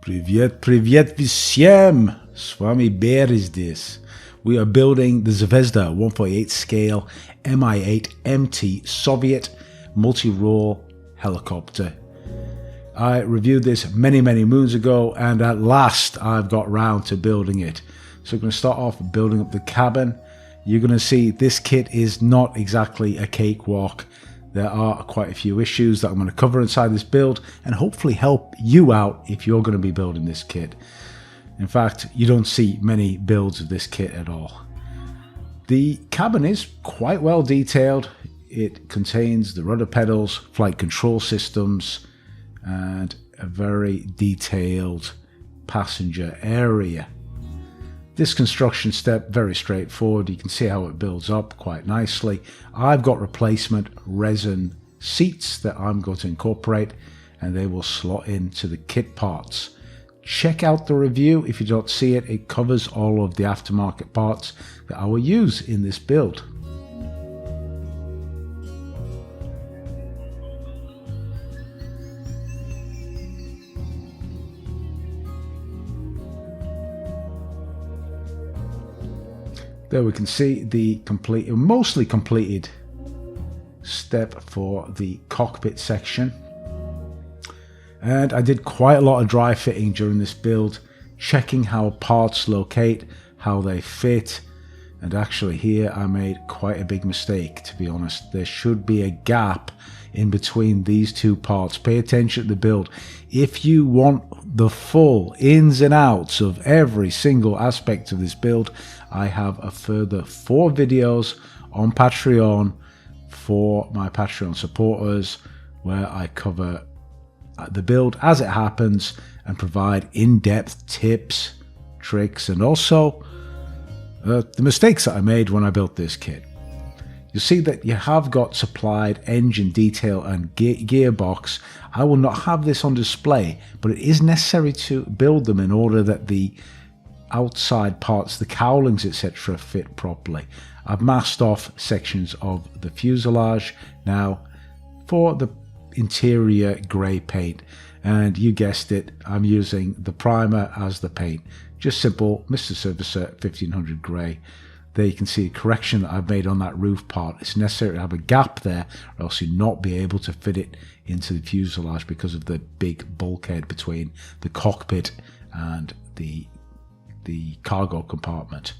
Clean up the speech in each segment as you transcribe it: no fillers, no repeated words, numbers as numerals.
Привет, привет всем! С вами Bear is this. We are building the Zvezda 1/8 scale MI-8 MT Soviet multi-role helicopter. I reviewed this many moons ago, and at last I've got round to building it. So we're going to start off building up the cabin. You're going to see this kit is not exactly a cakewalk. There are quite a few issues that I'm going to cover inside this build and hopefully help you out if you're going to be building this kit. In fact, you don't see many builds of this kit at all. The cabin is quite well detailed. It contains the rudder pedals, flight control systems, and a very detailed passenger area. This construction step, very straightforward. You can see how it builds up quite nicely. I've got replacement resin seats that I'm going to incorporate, and they will slot into the kit parts. Check out the review if you don't see it. It covers all of the aftermarket parts that I will use in this build. There we can see the mostly completed step for the cockpit section. And I did quite a lot of dry fitting during this build, checking how parts locate, how they fit. And actually here I made quite a big mistake, to be honest. There should be a gap in between these two parts. Pay attention to the build. If you want the full ins and outs of every single aspect of this build, I have a further 4 videos on Patreon for my Patreon supporters where I cover the build as it happens and provide in-depth tips, tricks, and also the mistakes that I made when I built this kit. You'll see that you have got supplied engine detail and gearbox. I will not have this on display, but it is necessary to build them in order that the outside parts, the cowlings, etc. fit properly. I've masked off sections of the fuselage now for the interior grey paint, and you guessed it, I'm using the primer as the paint. Just simple Mr. Servicer 1500 grey. There you can see a correction that I've made on that roof part. It's necessary to have a gap there, or else you'll not be able to fit it into the fuselage because of the big bulkhead between the cockpit and the cargo compartment.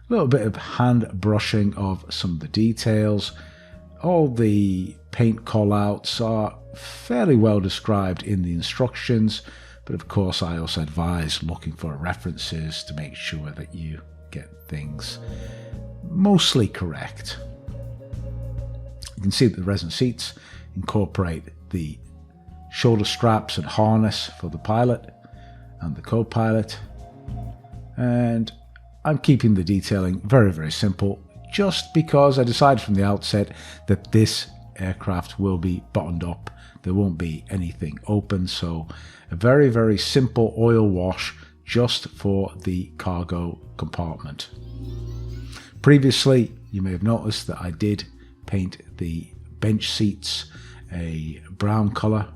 A little bit of hand brushing of some of the details. All the paint callouts are fairly well described in the instructions, but of course I also advise looking for references to make sure that you get things mostly correct. You can see that the resin seats incorporate the shoulder straps and harness for the pilot and the co-pilot, and I'm keeping the detailing very simple just because I decided from the outset that this aircraft will be buttoned up. There won't be anything open, so a very simple oil wash just for the cargo compartment. Previously, you may have noticed that I did paint the bench seats a brown color.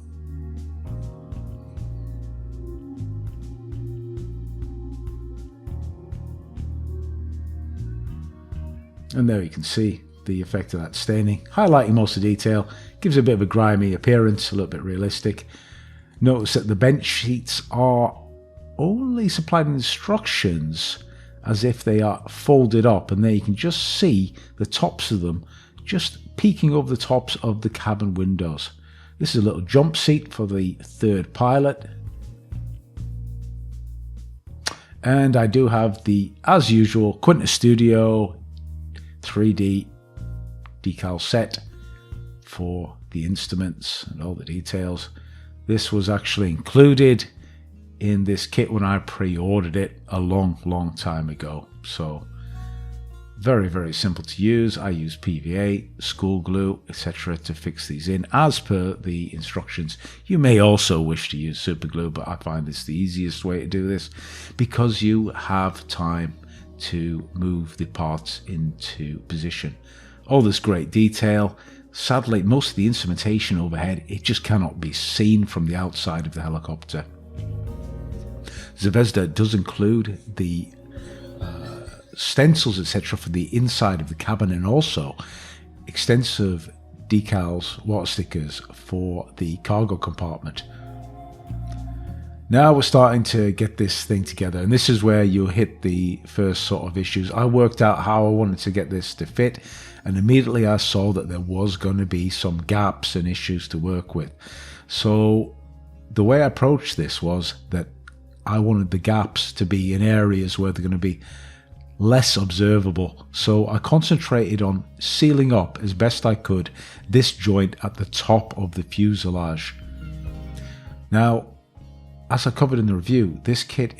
And there you can see the effect of that staining, highlighting most of the detail, gives a bit of a grimy appearance, a little bit realistic. Notice that the bench seats are only supplied instructions as if they are folded up, and there you can just see the tops of them just peeking over the tops of the cabin windows. This is a little jump seat for the third pilot. And I do have the, as usual, Quinta Studio 3D decal set for the instruments and all the details. This was actually included in this kit when I pre-ordered it a long time ago. So very simple to use. I use PVA, school glue, etc. to fix these in as per the instructions. You may also wish to use super glue, but I find it's the easiest way to do this because you have time to move the parts into position. All this great detail. Sadly, most of the instrumentation overhead, it just cannot be seen from the outside of the helicopter. Zvezda does include the stencils, etc., for the inside of the cabin, and also extensive decals, water stickers for the cargo compartment. Now we're starting to get this thing together, and this is where you'll hit the first sort of issues. I worked out how I wanted to get this to fit, and immediately I saw that there was going to be some gaps and issues to work with. So the way I approached this was that I wanted the gaps to be in areas where they're going to be less observable. So I concentrated on sealing up as best I could this joint at the top of the fuselage. Now, as I covered in the review, this kit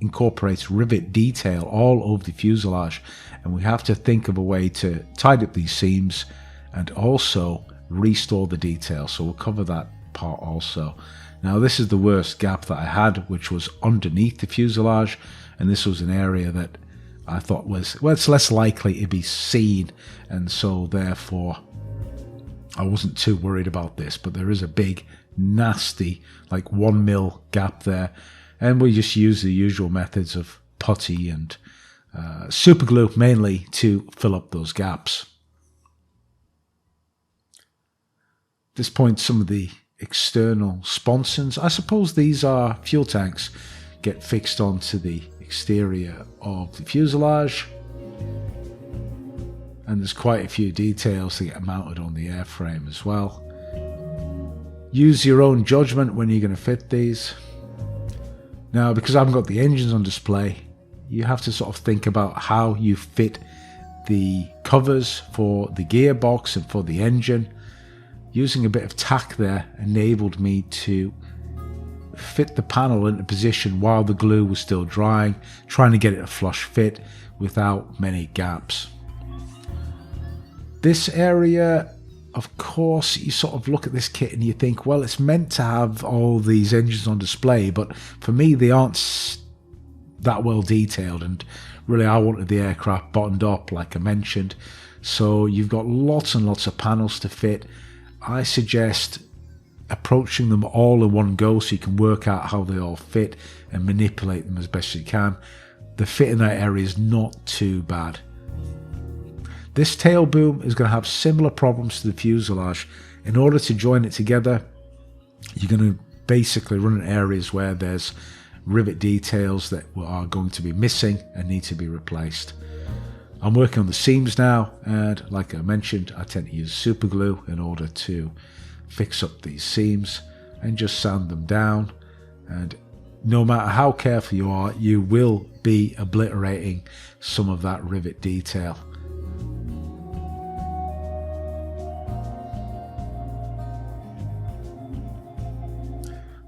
incorporates rivet detail all over the fuselage, and we have to think of a way to tidy up these seams and also restore the detail. So we'll cover that part also. Now, this is the worst gap that I had, which was underneath the fuselage, and this was an area that I thought was, well, it's less likely to be seen, and so therefore I wasn't too worried about this. But there is a big, nasty, like 1 mil gap there, and we just use the usual methods of putty and super glue mainly to fill up those gaps. At this point, some of the external sponsons, I suppose these are fuel tanks, get fixed onto the exterior of the fuselage, and there's quite a few details to get mounted on the airframe as well. Use your own judgment when you're going to fit these. Now, because I haven't got the engines on display, you have to sort of think about how you fit the covers for the gearbox and for the engine. Using a bit of tack there enabled me to fit the panel into position while the glue was still drying, trying to get it a flush fit without many gaps. This area, of course, you sort of look at this kit and you think, well, it's meant to have all these engines on display, but for me they aren't that well detailed, and really I wanted the aircraft bottomed up like I mentioned, so you've got lots and lots of panels to fit. I suggest approaching them all in one go so you can work out how they all fit and manipulate them as best you can. The fit in that area is not too bad. This tail boom is going to have similar problems to the fuselage. In order to join it together, you're going to basically run in areas where there's rivet details that are going to be missing and need to be replaced. I'm working on the seams now, and like I mentioned, I tend to use super glue in order to fix up these seams and just sand them down, and no matter how careful you are, you will be obliterating some of that rivet detail.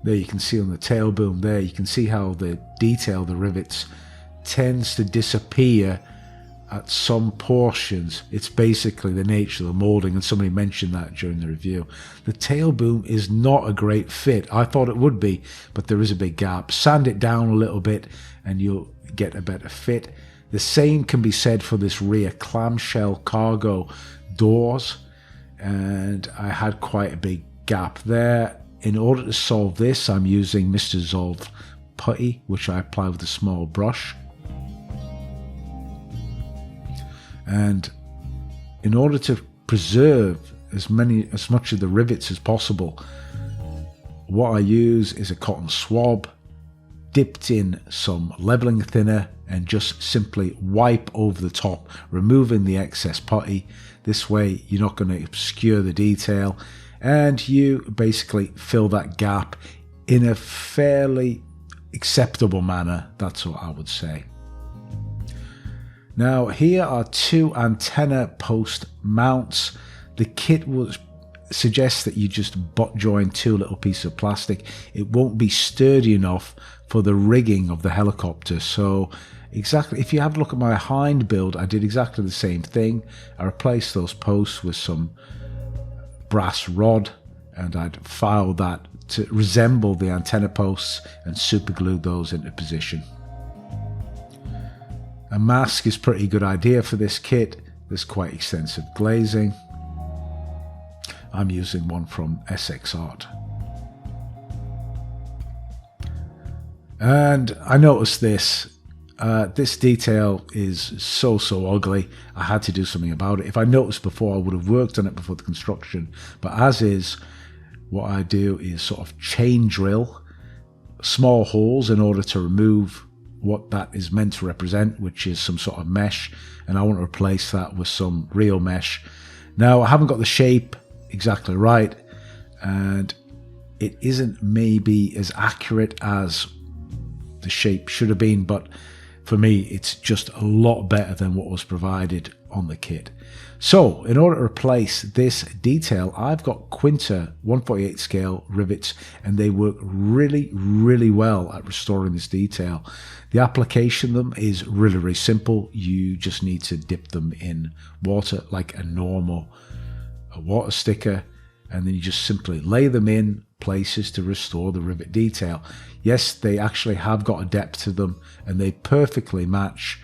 There you can see on the tail boom there, you can see how the detail, the rivets, tends to disappear at some portions. It's basically the nature of the moulding, and somebody mentioned that during the review. The tail boom is not a great fit. I thought it would be, but there is a big gap. Sand it down a little bit and you'll get a better fit. The same can be said for this rear clamshell cargo doors, and I had quite a big gap there. In order to solve this, I'm using Mr. Dissolve putty, which I apply with a small brush. And in order to preserve as much of the rivets as possible, what I use is a cotton swab dipped in some leveling thinner and just simply wipe over the top, removing the excess putty. This way you're not going to obscure the detail, and you basically fill that gap in a fairly acceptable manner. That's what I would say. Now, here are two antenna post mounts. The kit would suggest that you just butt join two little pieces of plastic. It won't be sturdy enough for the rigging of the helicopter. So exactly, if you have a look at my hind build, I did exactly the same thing. I replaced those posts with some brass rod, and I'd filed that to resemble the antenna posts and super glued those into position. A mask is a pretty good idea for this kit. There's quite extensive glazing. I'm using one from SX Art. And I noticed this. This detail is so ugly. I had to do something about it. If I noticed before, I would have worked on it before the construction. But as is, what I do is sort of chain drill small holes in order to remove what that is meant to represent, which is some sort of mesh, and I want to replace that with some real mesh. Now, I haven't got the shape exactly right, and it isn't maybe as accurate as the shape should have been, but for me, it's just a lot better than what was provided on the kit. So, in order to replace this detail, I've got Quinta 1/48 scale rivets, and they work really well at restoring this detail. The application of them is really simple. You just need to dip them in water like a normal water sticker, and then you just simply lay them in places to restore the rivet detail. Yes, they actually have got a depth to them, and they perfectly match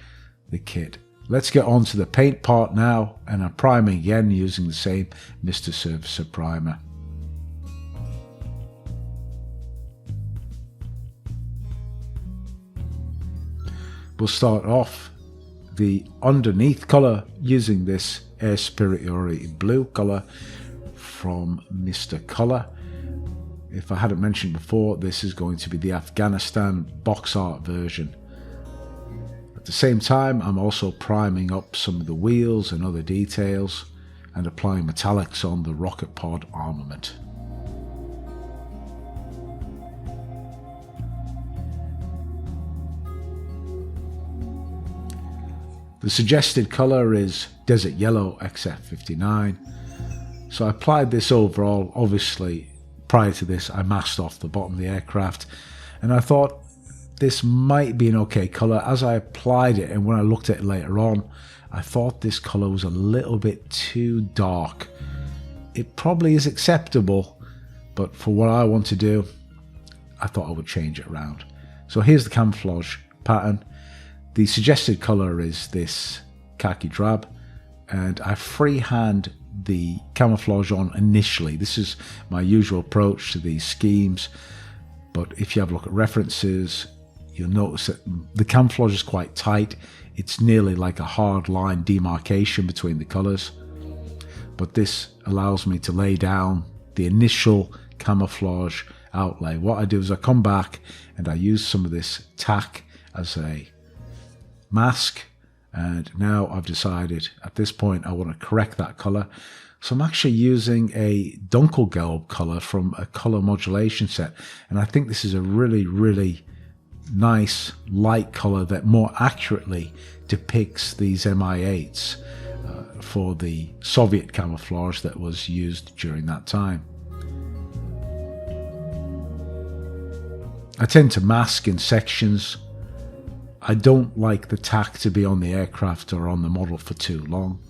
the kit. Let's get on to the paint part now, and I'm priming again using the same Mr. Surfacer primer. We'll start off the underneath colour using this Air Superiority blue colour from Mr. Colour. If I hadn't mentioned before, this is going to be the Afghanistan box art version. At the same time, I'm also priming up some of the wheels and other details and applying metallics on the rocket pod armament. The suggested colour is Desert Yellow XF59. So I applied this overall. Obviously, prior to this, I masked off the bottom of the aircraft, and I thought this might be an okay colour. As I applied it, and when I looked at it later on, I thought this colour was a little bit too dark. It probably is acceptable, but for what I want to do, I thought I would change it around. So here's the camouflage pattern. The suggested colour is this khaki drab, and I freehand the camouflage on initially. This is my usual approach to these schemes, but if you have a look at references, you'll notice that the camouflage is quite tight. It's nearly like a hard line demarcation between the colours, but this allows me to lay down the initial camouflage outlay. What I do is I come back and I use some of this tack as a mask, and now I've decided at this point I want to correct that colour. So I'm actually using a Dunkelgelb colour from a colour modulation set, and I think this is a really nice light colour that more accurately depicts these MI8s for the Soviet camouflage that was used during that time. I tend to mask in sections. I don't like the tack to be on the aircraft or on the model for too long.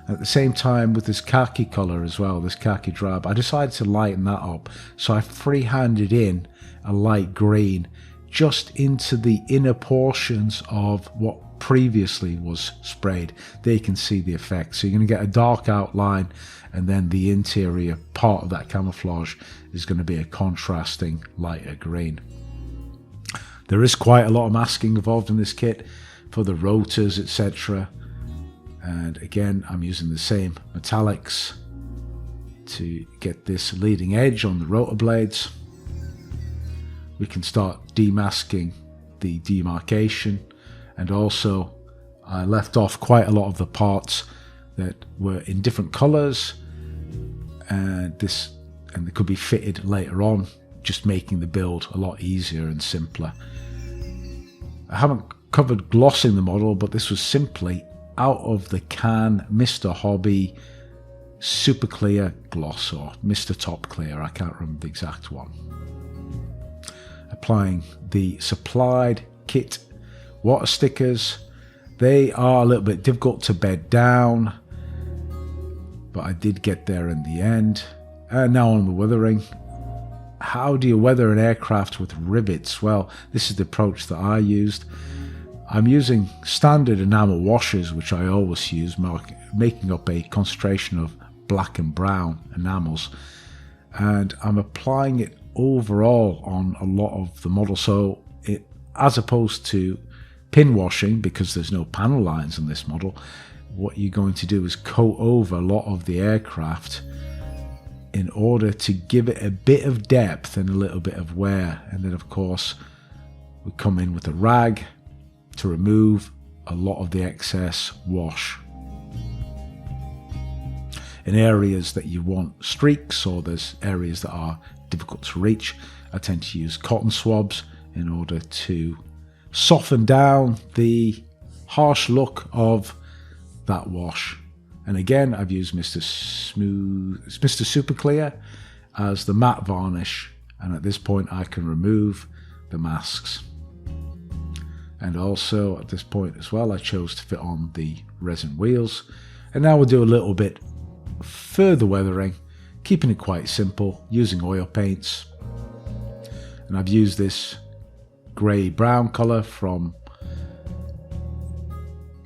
At the same time, with this khaki colour as well, this khaki drab, I decided to lighten that up. So I freehanded in a light green just into the inner portions of what previously was sprayed. There you can see the effect. So you're going to get a dark outline, and then the interior part of that camouflage is going to be a contrasting lighter green. There is quite a lot of masking involved in this kit for the rotors, etc. And again, I'm using the same metallics to get this leading edge on the rotor blades. We can start demasking the demarcation, and also I left off quite a lot of the parts that were in different colours, and they could be fitted later on, just making the build a lot easier and simpler. I haven't covered glossing the model, but this was simply out of the can Mr. Hobby Super Clear Gloss, or Mr. Top Clear, I can't remember the exact one. Applying the supplied kit water stickers. They are a little bit difficult to bed down, but I did get there in the end. And now on the weathering. How do you weather an aircraft with rivets? Well, this is the approach that I used. I'm using standard enamel washers, which I always use, making up a concentration of black and brown enamels, and I'm applying it overall on a lot of the model, so it as opposed to pin washing, because there's no panel lines on this model, what you're going to do is coat over a lot of the aircraft in order to give it a bit of depth and a little bit of wear. And then of course we come in with a rag to remove a lot of the excess wash. In areas that you want streaks, or there's areas that are difficult to reach, I tend to use cotton swabs in order to soften down the harsh look of that wash. And again, I've used Mr. Super Clear as the matte varnish, and at this point I can remove the masks. And also at this point as well, I chose to fit on the resin wheels. And now we'll do a little bit further weathering, keeping it quite simple, using oil paints. And I've used this grey brown colour from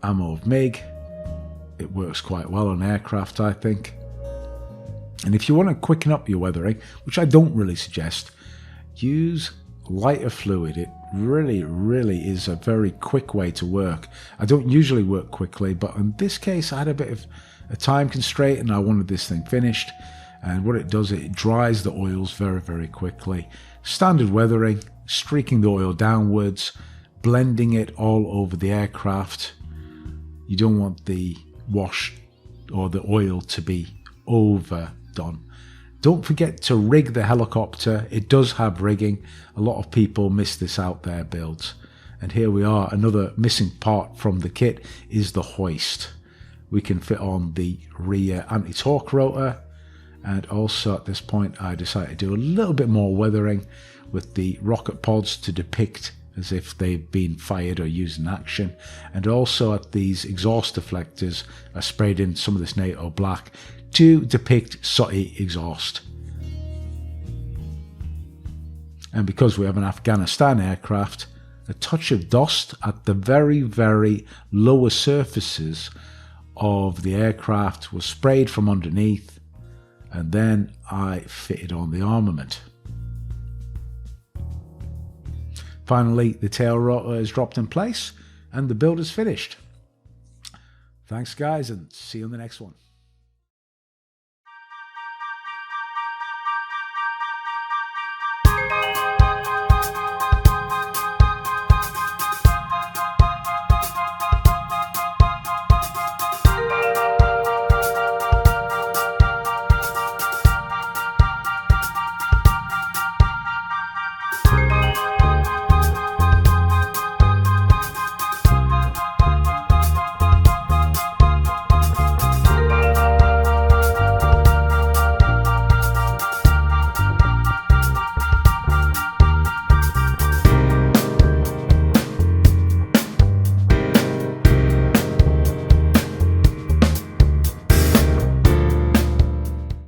MIL-Mi8 MT. It works quite well on aircraft, I think. And if you want to quicken up your weathering, which I don't really suggest, use lighter fluid. It really is a very quick way to work. I don't usually work quickly, but in this case I had a bit of a time constraint and I wanted this thing finished. And what it does, it dries the oils very quickly. Standard weathering, streaking the oil downwards, blending it all over the aircraft. You don't want the wash or the oil to be overdone. Don't forget to rig the helicopter. It does have rigging. A lot of people miss this out their builds. And here we are. Another missing part from the kit is the hoist. We can fit on the rear anti-torque rotor. And also at this point I decided to do a little bit more weathering with the rocket pods to depict as if they've been fired or used in action. And also at these exhaust deflectors I sprayed in some of this NATO black to depict sooty exhaust. And because we have an Afghanistan aircraft, a touch of dust at the very lower surfaces of the aircraft was sprayed from underneath, and then I fitted on the armament. Finally, the tail rotor is dropped in place and the build is finished. Thanks guys, and see you on the next one.